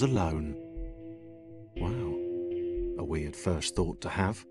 was alone. Wow, a weird first thought to have.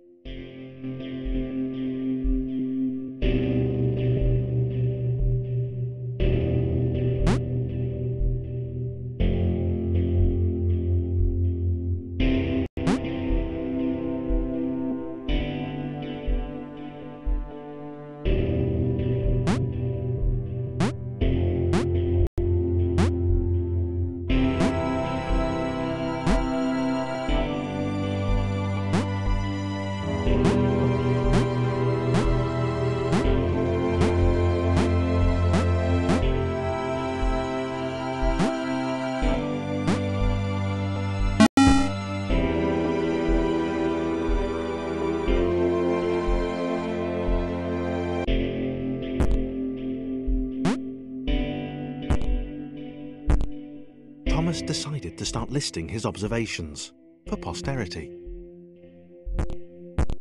Thomas decided to start listing his observations for posterity.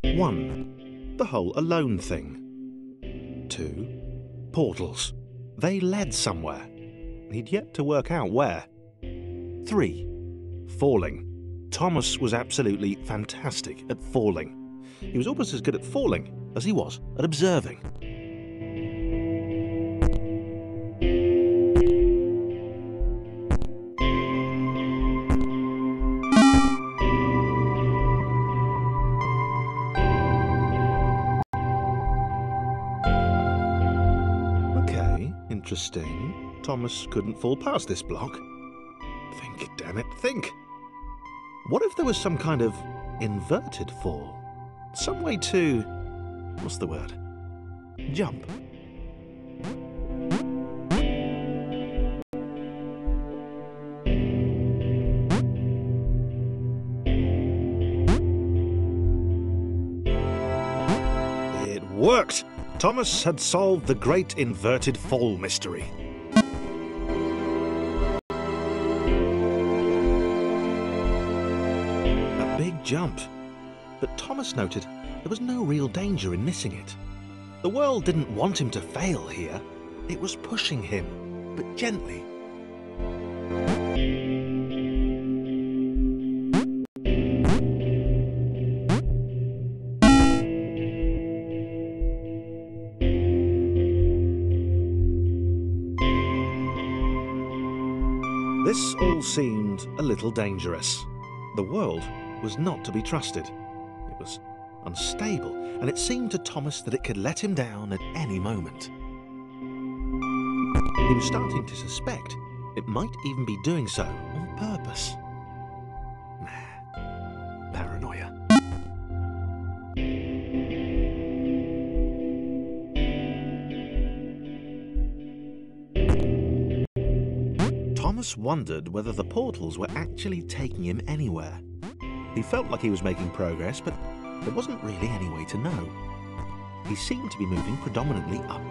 1. The whole alone thing. 2. Portals. They led somewhere. He'd yet to work out where. 3. Falling. Thomas was absolutely fantastic at falling. He was almost as good at falling as he was at observing. Interesting. Thomas couldn't fall past this block. Think, damn it, think. What if there was some kind of inverted fall? Some way to... what's the word? Jump. It worked! Thomas had solved the great inverted fall mystery. A big jump. But Thomas noted there was no real danger in missing it. The world didn't want him to fail here. It was pushing him, but gently. This all seemed a little dangerous. The world was not to be trusted. It was unstable, and it seemed to Thomas that it could let him down at any moment. He was starting to suspect it might even be doing so on purpose. Paranoia. Thomas wondered whether the portals were actually taking him anywhere. He felt like he was making progress, but there wasn't really any way to know. He seemed to be moving predominantly up.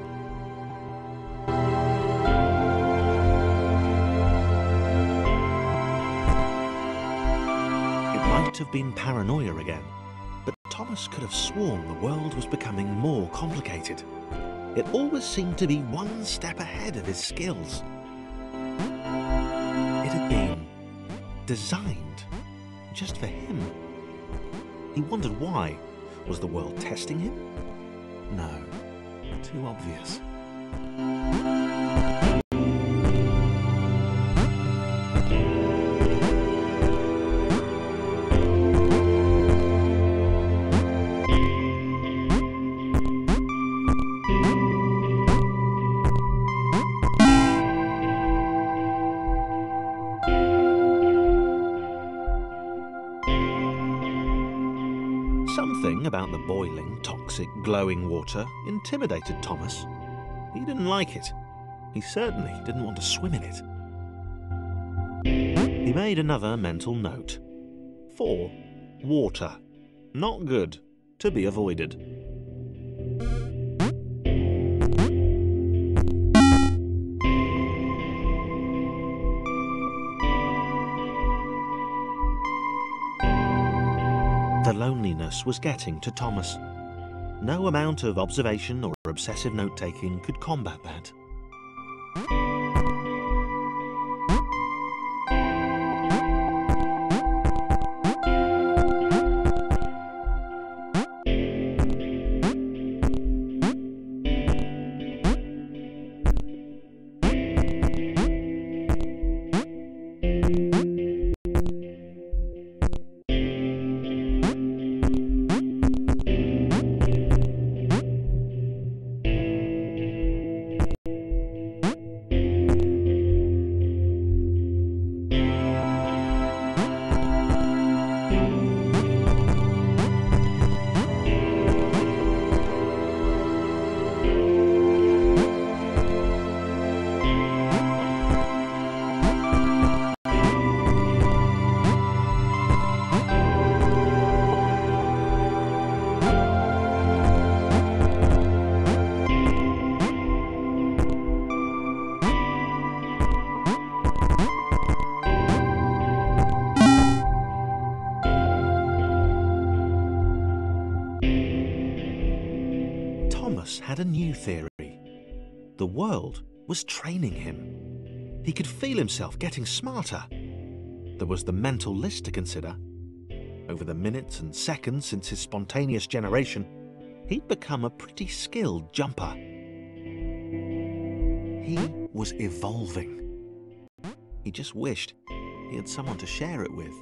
It might have been paranoia again, but Thomas could have sworn the world was becoming more complicated. It always seemed to be one step ahead of his skills. It had been designed just for him. He wondered why. Was the world testing him? No, too obvious. Something about the boiling, toxic, glowing water intimidated Thomas. He didn't like it. He certainly didn't want to swim in it. He made another mental note. 4. Water. Not good. To be avoided. The loneliness was getting to Thomas. No amount of observation or obsessive note-taking could combat that. Chris had a new theory. The world was training him. He could feel himself getting smarter. There was the mental list to consider. Over the minutes and seconds since his spontaneous generation, he'd become a pretty skilled jumper. He was evolving. He just wished he had someone to share it with.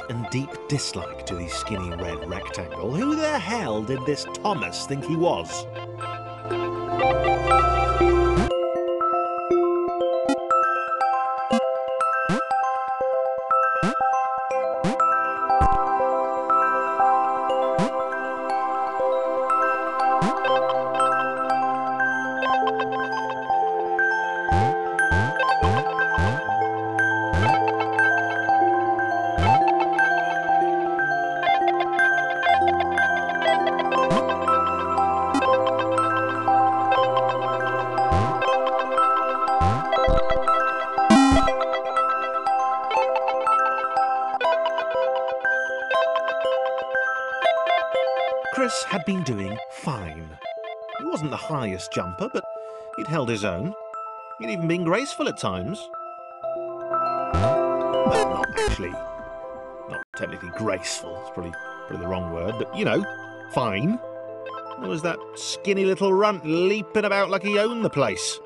And deep dislike to the skinny red rectangle. Who the hell did this Thomas think he was? Chris had been doing fine. He wasn't the highest jumper, but he'd held his own. He'd even been graceful at times. Well, not technically graceful, it's probably the wrong word, but, you know, fine. There was that skinny little runt leaping about like he owned the place.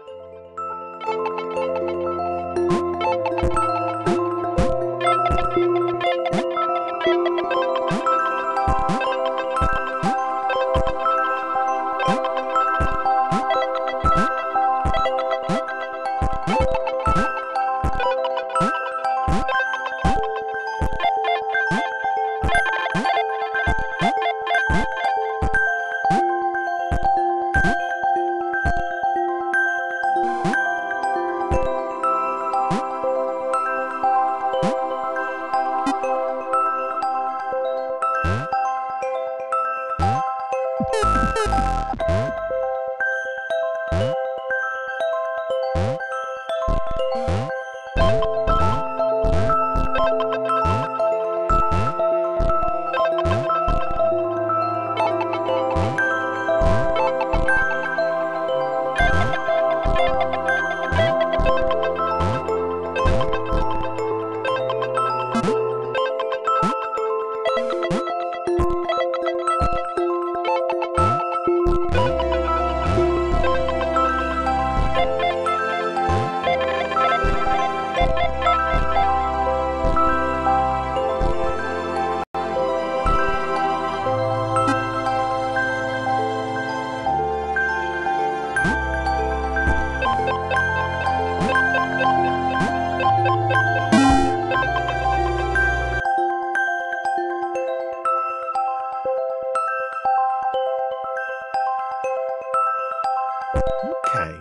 Okay,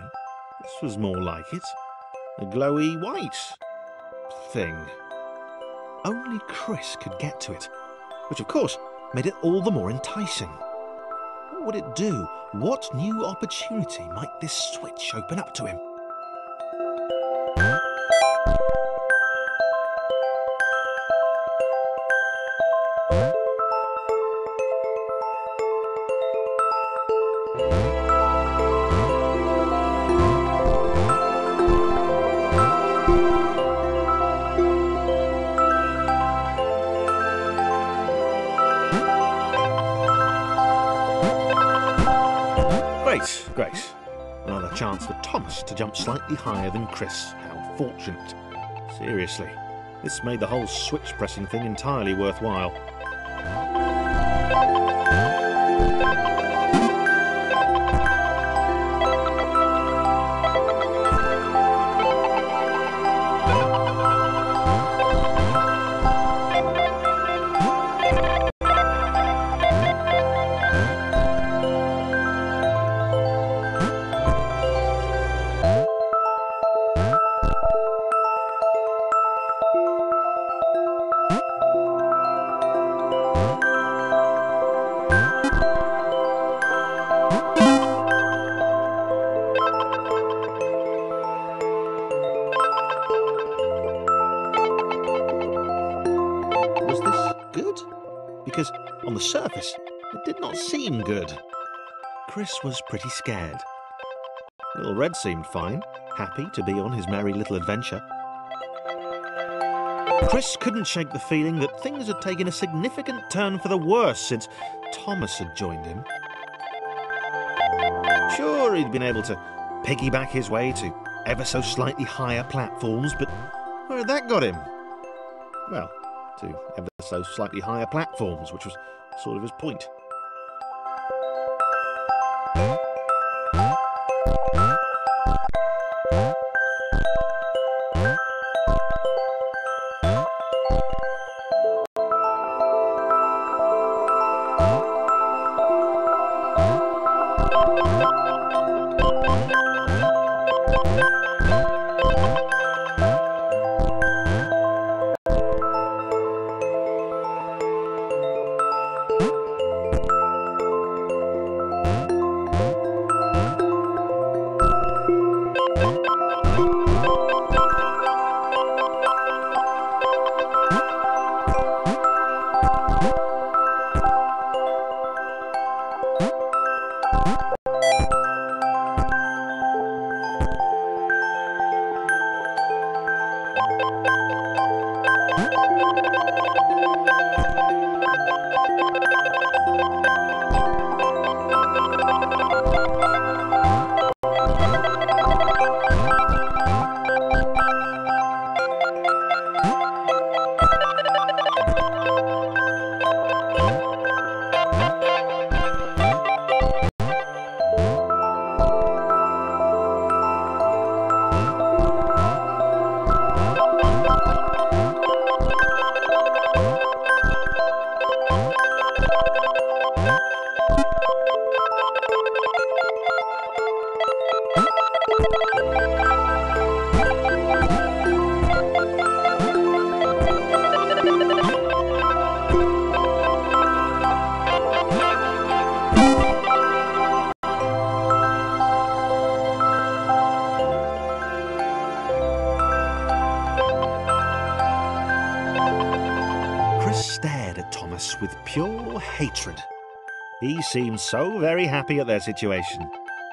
this was more like it. A glowy white thing. Only Chris could get to it, which of course made it all the more enticing. What would it do? What new opportunity might this switch open up to him? Great. Another chance for Thomas to jump slightly higher than Chris. How fortunate. Seriously, this made the whole switch pressing thing entirely worthwhile. Was this good? Because on the surface, it did not seem good. Chris was pretty scared. Little Red seemed fine, happy to be on his merry little adventure. Chris couldn't shake the feeling that things had taken a significant turn for the worse since Thomas had joined him. Sure, he'd been able to piggyback his way to ever so slightly higher platforms, but where had that got him? Well, to ever so slightly higher platforms, which was sort of his point. Stared at Thomas with pure hatred. He seemed so very happy at their situation.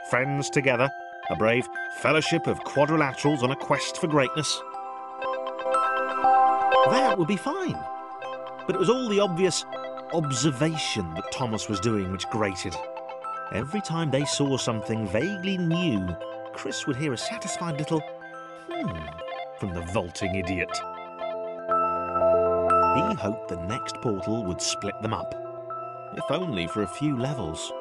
Friends together, a brave fellowship of quadrilaterals on a quest for greatness. That would be fine. But it was all the obvious observation that Thomas was doing which grated. Every time they saw something vaguely new, Chris would hear a satisfied little from the vaulting idiot. He hoped the next portal would split them up, if only for a few levels.